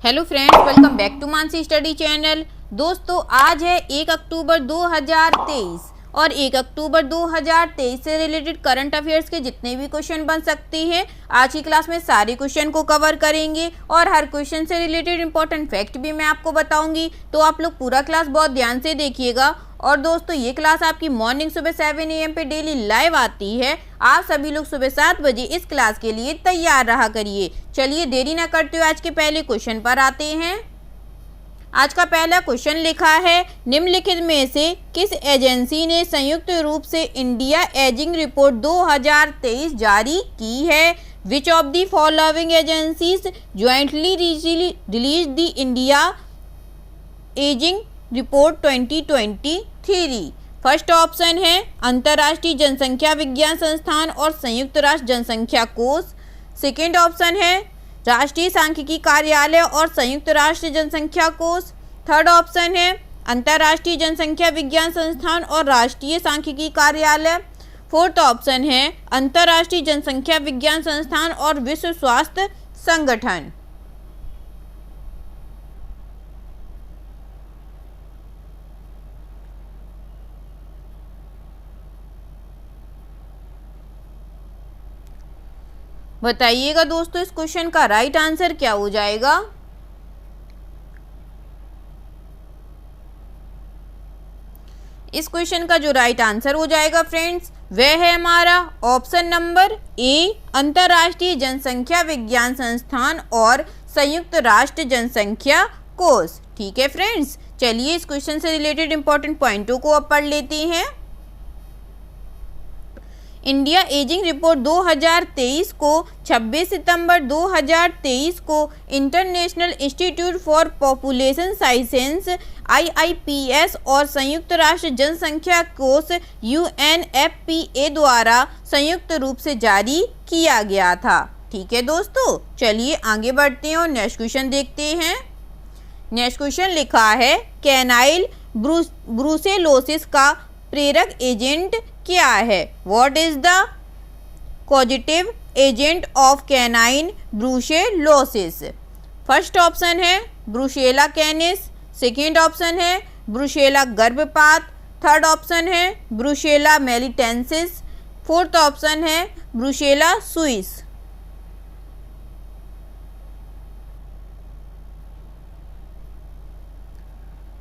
Hello friends, welcome back to Mansi study channel. दोस्तों, आज है 1 अक्टूबर 2023 और 1 अक्टूबर 2023 से रिलेटेड करंट अफेयर्स के जितने भी क्वेश्चन बन सकते हैं आज की क्लास में सारे क्वेश्चन को कवर करेंगे और हर क्वेश्चन से रिलेटेड इंपॉर्टेंट फैक्ट भी मैं आपको बताऊंगी। तो आप लोग पूरा क्लास बहुत ध्यान से देखिएगा। और दोस्तों, ये क्लास आपकी मॉर्निंग सुबह 7 AM पे डेली लाइव आती है। आप सभी लोग सुबह 7 बजे इस क्लास के लिए तैयार रहा करिए। चलिए देरी ना करते हुए आज के पहले क्वेश्चन पर आते हैं। आज का पहला क्वेश्चन लिखा है, निम्नलिखित में से किस एजेंसी ने संयुक्त रूप से इंडिया एजिंग रिपोर्ट 2023 जारी की है? Which of the following agencies jointly release the India ageing report 2023? First option है अंतर्राष्ट्रीय जनसंख्या विज्ञान संस्थान और संयुक्त राष्ट्र जनसंख्या कोष। सेकेंड ऑप्शन है राष्ट्रीय सांख्यिकी कार्यालय और संयुक्त राष्ट्र जनसंख्या कोष। थर्ड ऑप्शन है अंतर्राष्ट्रीय जनसंख्या विज्ञान संस्थान और राष्ट्रीय सांख्यिकी कार्यालय। फोर्थ ऑप्शन है अंतर्राष्ट्रीय जनसंख्या विज्ञान संस्थान और विश्व स्वास्थ्य संगठन। बताइएगा दोस्तों, इस क्वेश्चन का राइट आंसर क्या हो जाएगा? इस क्वेश्चन का जो राइट आंसर हो जाएगा फ्रेंड्स, वह है हमारा ऑप्शन नंबर ए, अंतर्राष्ट्रीय जनसंख्या विज्ञान संस्थान और संयुक्त राष्ट्र जनसंख्या कोष। ठीक है फ्रेंड्स, चलिए इस क्वेश्चन से रिलेटेड इंपॉर्टेंट पॉइंटों को अब पढ़ लेते हैं। इंडिया एजिंग रिपोर्ट 2023 को 26 सितंबर 2023 को international institute for population sciences IIPS और संयुक्त राष्ट्र जनसंख्या कोष UNFPA द्वारा संयुक्त रूप से जारी किया गया था। ठीक है दोस्तों, चलिए आगे बढ़ते हैं और नेक्स्ट क्वेश्चन देखते हैं। नेक्स्ट क्वेश्चन लिखा है, कैनाइल ब्रूसेलोसिस का प्रेरक एजेंट क्या है? What is the causative agent of canine brucellosis? First option है ब्रूसेला कैनिस। सेकेंड ऑप्शन है ब्रूसेला गर्भपात। थर्ड ऑप्शन है ब्रूसेला मेलिटेंसिस। फोर्थ ऑप्शन है ब्रूसेला सुइस।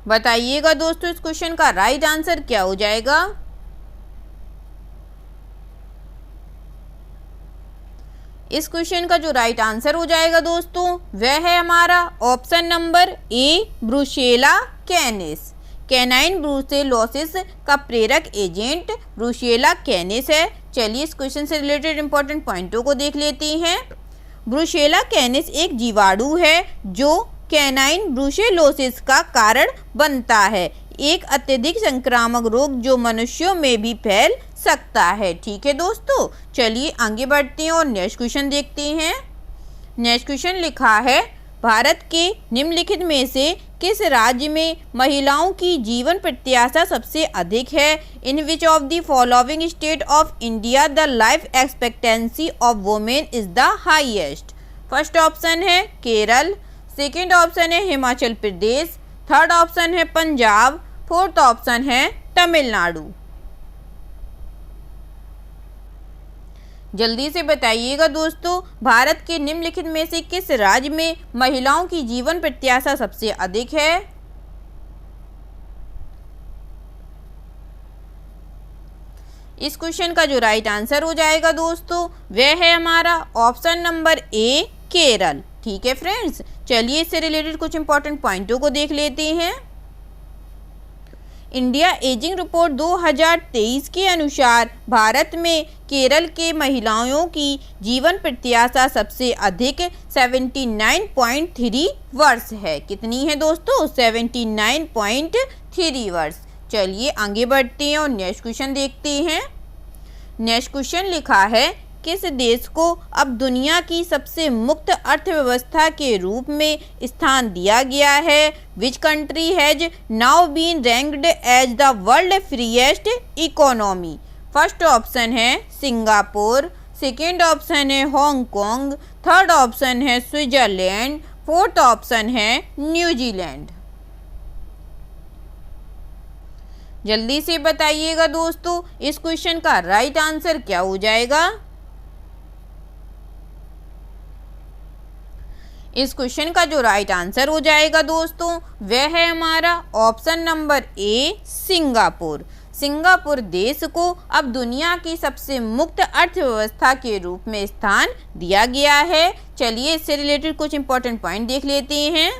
बताइएगा दोस्तों, इस क्वेश्चन का राइट आंसर क्या हो जाएगा? इस क्वेश्चन का जो राइट आंसर हो जाएगा दोस्तों, वह है हमारा option number A, Brucella कैनिस। Canine brucellosis का प्रेरक एजेंट ब्रूसेला कैनिस है। चलिए इस क्वेश्चन से रिलेटेड इंपॉर्टेंट पॉइंटों को देख लेते हैं। ब्रूसेला कैनिस एक जीवाणु है जो कैनाइन ब्रूसेलोसिस का कारण बनता है, एक अत्यधिक संक्रामक रोग जो मनुष्यों में भी फैल सकता है। ठीक है दोस्तों, चलिए आगे बढ़ते हैं और नेक्स्ट क्वेश्चन देखते हैं। नेक्स्ट क्वेश्चन लिखा है, भारत के निम्नलिखित में से किस राज्य में महिलाओं की जीवन प्रत्याशा सबसे अधिक है? In which of the following state of India the life expectancy of women is the highest? First option है केरल। सेकेंड ऑप्शन है हिमाचल प्रदेश। थर्ड ऑप्शन है पंजाब। फोर्थ ऑप्शन है तमिलनाडु। जल्दी से बताइएगा दोस्तों, भारत के निम्नलिखित में से किस राज्य में महिलाओं की जीवन प्रत्याशा सबसे अधिक है? इस क्वेश्चन का जो राइट आंसर हो जाएगा दोस्तों, वह है हमारा ऑप्शन नंबर ए, केरल। ठीक है फ्रेंड्स, चलिए इससे रिलेटेड कुछ इंपॉर्टेंट पॉइंटों को देख लेते हैं। इंडिया एजिंग रिपोर्ट 2023 के अनुसार भारत में केरल के महिलाओं की जीवन प्रत्याशा सबसे अधिक 79.3 वर्ष है। कितनी है दोस्तों? 79.3 वर्ष। चलिए आगे बढ़ते हैं और नेक्स्ट क्वेश्चन देखते हैं। नेक्स्ट क्वेश्चन लिखा है, किस देश को अब दुनिया की सबसे मुक्त अर्थव्यवस्था के रूप में स्थान दिया गया है? Which country has now been ranked as the world freest economy? First option है सिंगापुर। सेकेंड ऑप्शन है हांगकांग। थर्ड ऑप्शन है स्विट्जरलैंड। फोर्थ ऑप्शन है न्यूजीलैंड। जल्दी से बताइएगा दोस्तों इस क्वेश्चन का राइट आंसर क्या हो जाएगा। इस क्वेश्चन का जो राइट आंसर हो जाएगा दोस्तों वह है हमारा option number A Singapore. Singapore देश को अब दुनिया की सबसे मुक्त अर्थव्यवस्था के रूप में स्थान दिया गया है। चलिए इससे रिलेटेड कुछ इंपॉर्टेंट पॉइंट देख लेते हैं।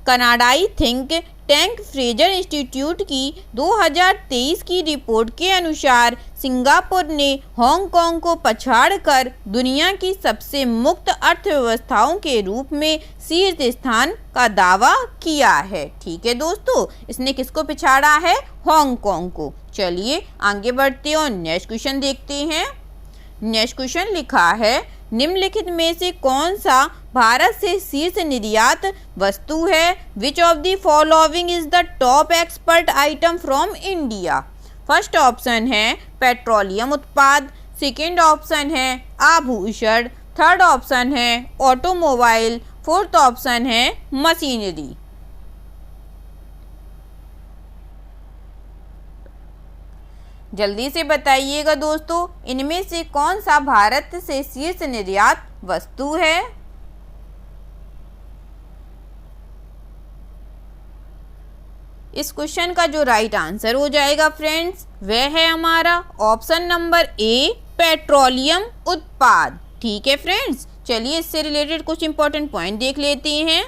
कनाडाई थिंक टैंक फ्रेजर इंस्टीट्यूट की 2023 की रिपोर्ट के अनुसार सिंगापुर ने हांगकांग को पछाड़कर दुनिया की सबसे मुक्त अर्थव्यवस्थाओं के रूप में शीर्ष स्थान का दावा किया है। ठीक है दोस्तों, इसने किसको पिछाड़ा है? हांगकांग को। चलिए आगे बढ़ते हैं और नेक्स्ट क्वेश्चन देखते हैं। नेक्स्ट क्वेश्चन लिखा है निम्नलिखित में से कौन सा भारत से शीर्ष निर्यात वस्तु है? Which of the following is the top export item from India? First option है पेट्रोलियम उत्पाद, सेकेंड ऑप्शन है आभूषण, थर्ड ऑप्शन है ऑटोमोबाइल, फोर्थ ऑप्शन है मशीनरी। जल्दी से बताइएगा दोस्तों इनमें से कौन सा भारत से शीर्ष निर्यात वस्तु है? इस क्वेश्चन का जो राइट आंसर हो जाएगा फ्रेंड्स वह है हमारा ऑप्शन नंबर ए पेट्रोलियम उत्पाद। ठीक है फ्रेंड्स, चलिए इससे रिलेटेड कुछ इंपॉर्टेंट पॉइंट देख लेते हैं।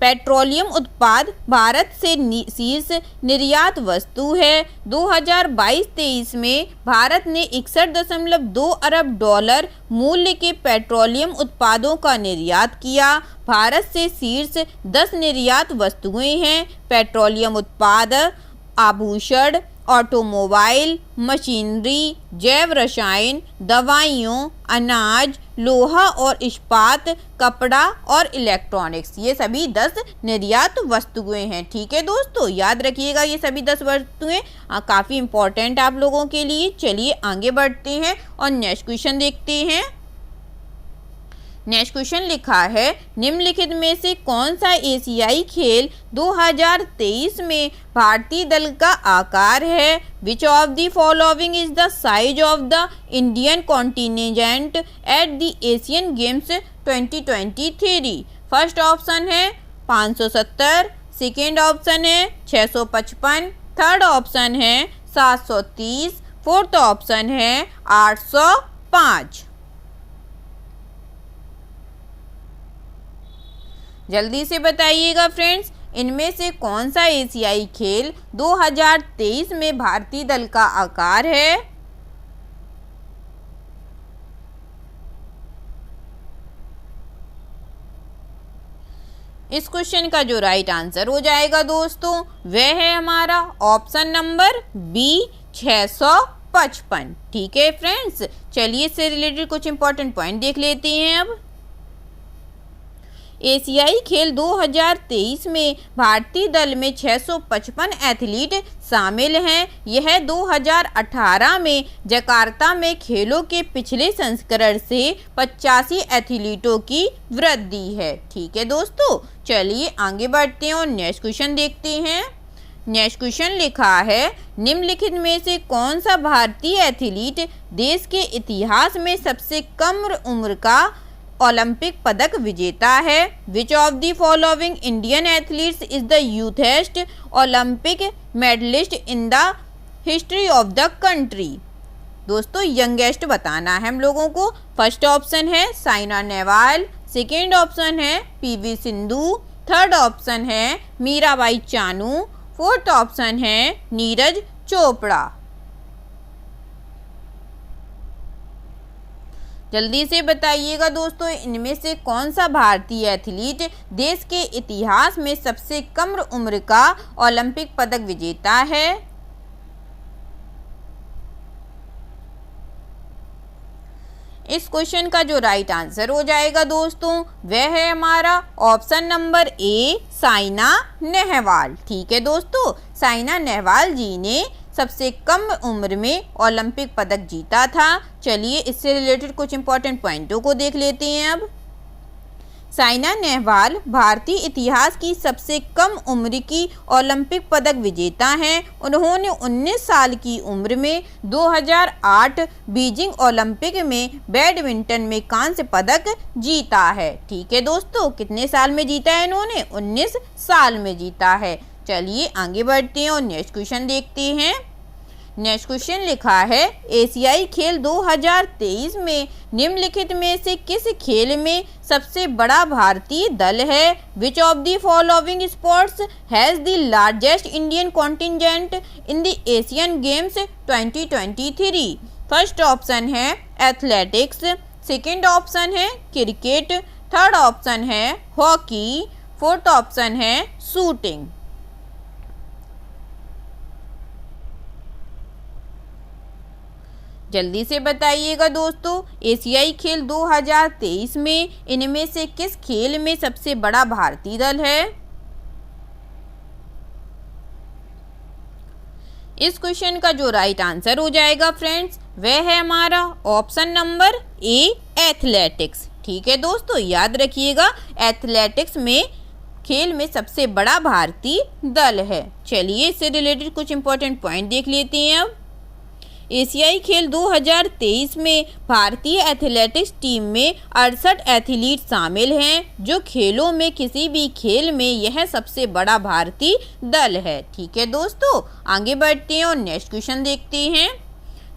पेट्रोलियम उत्पाद भारत से शीर्ष निर्यात वस्तु है। 2022-23 में भारत ने 61.2 अरब डॉलर मूल्य के पेट्रोलियम उत्पादों का निर्यात किया। भारत से शीर्ष 10 निर्यात वस्तुएं हैं पेट्रोलियम उत्पाद, आभूषण, ऑटोमोबाइल, मशीनरी, जैव रसायन, दवाइयों, अनाज, लोहा और इस्पात, कपड़ा और इलेक्ट्रॉनिक्स। ये सभी 10 निर्यात वस्तुएं हैं। ठीक है दोस्तों, याद रखिएगा ये सभी 10 वस्तुएं काफ़ी इंपॉर्टेंट आप लोगों के लिए। चलिए आगे बढ़ते हैं और नेक्स्ट क्वेश्चन देखते हैं। नेक्स्ट क्वेश्चन लिखा है निम्नलिखित में से कौन सा एशियाई खेल 2023 में भारतीय दल का आकार है? Which of the following is the size of the Indian continent at the Asian games 2023? First option है 570, सेकेंड ऑप्शन है 655, थर्ड ऑप्शन है 730, फोर्थ ऑप्शन है 805। जल्दी से बताइएगा फ्रेंड्स इनमें से कौन सा एशियाई खेल 2023 में भारतीय दल का आकार है? इस क्वेश्चन का जो राइट आंसर हो जाएगा दोस्तों वह है हमारा ऑप्शन नंबर बी 655। ठीक है फ्रेंड्स, चलिए इससे रिलेटेड कुछ इंपॉर्टेंट पॉइंट देख लेते हैं। अब एशियाई खेल 2023 में भारतीय दल में 655 एथलीट शामिल हैं। यह 2018 में जकार्ता में खेलों के पिछले संस्करण से 85 एथलीटों की वृद्धि है। ठीक है दोस्तों, चलिए आगे बढ़ते हैं और नेक्स्ट क्वेश्चन देखते हैं। नेक्स्ट क्वेश्चन लिखा है निम्नलिखित में से कौन सा भारतीय एथलीट देश के इतिहास में सबसे कम उम्र का ओलंपिक पदक विजेता है? Which of the following Indian athletes is the youngest Olympic medalist in the history of the country? दोस्तों यंगेस्ट बताना है हम लोगों को। फर्स्ट ऑप्शन है साइना नेहवाल, सेकेंड ऑप्शन है पीवी सिंधु, थर्ड ऑप्शन है मीराबाई चानू, फोर्थ ऑप्शन है नीरज चोपड़ा। जल्दी से बताइएगा दोस्तों इनमें से कौन सा भारतीय एथलीट देश के इतिहास में सबसे कम उम्र का ओलंपिक पदक विजेता है? इस क्वेश्चन का जो राइट आंसर हो जाएगा दोस्तों वह है हमारा option number A Saina Nehwal. ठीक है दोस्तों, साइना नेहवाल जी ने सबसे कम उम्र में ओलंपिक पदक जीता था? चलिए इससे रिलेटेड कुछ इंपॉर्टेंट पॉइंटों को देख लेते हैं अब। साइना नेहवाल भारतीय इतिहास की सबसे कम उम्र की ओलंपिक पदक विजेता हैं। उन्होंने 19 साल की उम्र में 2008 बीजिंग ओलंपिक में बैडमिंटन में कांस्य पदक जीता है। ठीक है दोस्तों, कितने साल में जीता है इन्होंने? 19 साल में जीता है। चलिए आगे बढ़ते हैं और नेक्स्ट क्वेश्चन देखते हैं। नेक्स्ट क्वेश्चन लिखा है, एशियाई खेल 2023 में निम्नलिखित में से किस खेल में सबसे बड़ा भारतीय दल है? Which of the following sports has the largest Indian contingent in the Asian games 2023? First option है एथलेटिक्स, सेकंड ऑप्शन है क्रिकेट, थर्ड ऑप्शन है हॉकी, फोर्थ ऑप्शन है शूटिंग। जल्दी से बताइएगा दोस्तों, एशियाई खेल 2023 में इनमें से किस खेल में सबसे बड़ा भारतीय दल है? इस क्वेश्चन का जो राइट आंसर हो जाएगा फ्रेंड्स, वह है हमारा ऑप्शन नंबर ए, एथलेटिक्स। ठीक है दोस्तों, याद रखिएगा एथलेटिक्स में खेल में सबसे बड़ा भारतीय दल है। चलिए इससे रिलेटेड कुछ इंपॉर्टेंट पॉइंट देख लेते हैं अब। एशियाई खेल 2023 में भारतीय एथलेटिक्स टीम में 68 एथलीट शामिल हैं, जो खेलों में किसी भी खेल में यह सबसे बड़ा भारतीय दल है। ठीक है दोस्तों, आगे बढ़ते हैं और नेक्स्ट क्वेश्चन देखते हैं।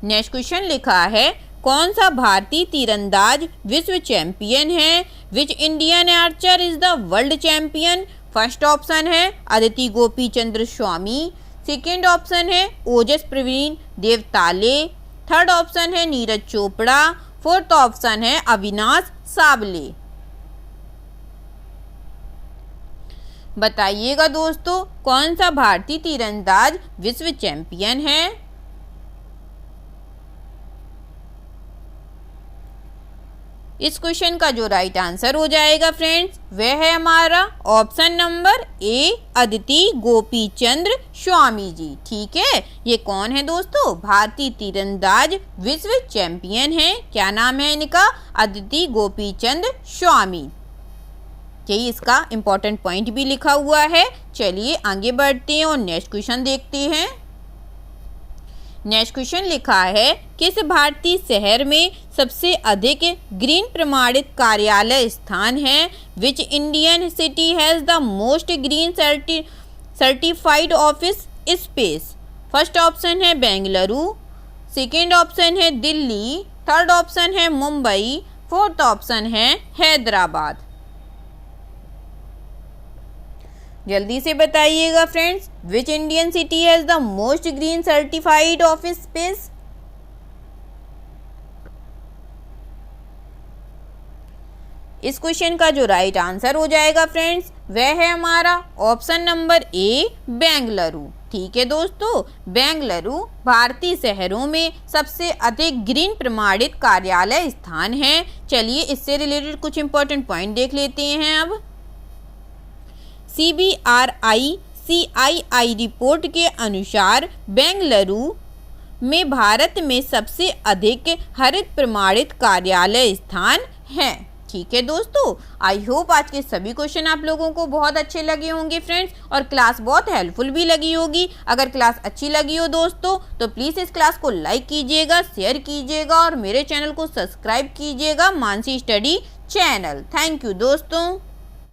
नेक्स्ट क्वेश्चन लिखा है, कौन सा भारतीय तीरंदाज विश्व चैंपियन है? Which Indian Archer is the world champion? First option है अदिति गोपी चंद्र स्वामी, सेकेंड ऑप्शन है ओजस प्रवीण देवताले, थर्ड ऑप्शन है नीरज चोपड़ा, फोर्थ ऑप्शन है अविनाश साबले। बताइएगा दोस्तों, कौन सा भारतीय तीरंदाज विश्व चैंपियन है? इस क्वेश्चन का जो राइट आंसर हो जाएगा फ्रेंड्स, वह है हमारा ऑप्शन नंबर ए, अदिति गोपी चंद्र स्वामी जी। ठीक है, ये कौन है दोस्तों? भारतीय तीरंदाज विश्व चैंपियन हैं। क्या नाम है इनका? अदिति गोपी चंद्र स्वामी। यही इसका इम्पोर्टेंट पॉइंट भी लिखा हुआ है। चलिए आगे बढ़ते हैं और नेक्स्ट क्वेश्चन देखते हैं। नेक्स्ट क्वेश्चन लिखा है, किस भारतीय शहर में सबसे अधिक ग्रीन प्रमाणित कार्यालय स्थान है? Which Indian city has the most green certified office space? First option है बेंगलुरु, सेकेंड ऑप्शन है दिल्ली, थर्ड ऑप्शन है मुंबई, फोर्थ ऑप्शन है हैदराबाद। जल्दी से बताइएगा friends, which Indian city has the most green certified office space? इस क्वेश्चन का जो राइट आंसर हो जाएगा फ्रेंड्स, वह है हमारा ऑप्शन नंबर ए, बेंगलुरु। ठीक है दोस्तों, बेंगलुरु भारतीय शहरों में सबसे अधिक ग्रीन प्रमाणित कार्यालय स्थान है। चलिए इससे रिलेटेड कुछ इंपॉर्टेंट पॉइंट देख लेते हैं अब। CBRI-CII रिपोर्ट के अनुसार बेंगलुरु में भारत में सबसे अधिक हरित प्रमाणित कार्यालय स्थान हैं। ठीक है दोस्तों, आई होप आज के सभी क्वेश्चन आप लोगों को बहुत अच्छे लगे होंगे फ्रेंड्स, और क्लास बहुत हेल्पफुल भी लगी होगी। अगर क्लास अच्छी लगी हो दोस्तों तो प्लीज़ इस क्लास को लाइक कीजिएगा, शेयर कीजिएगा और मेरे चैनल को सब्सक्राइब कीजिएगा, Mansi study channel. Thank you दोस्तों।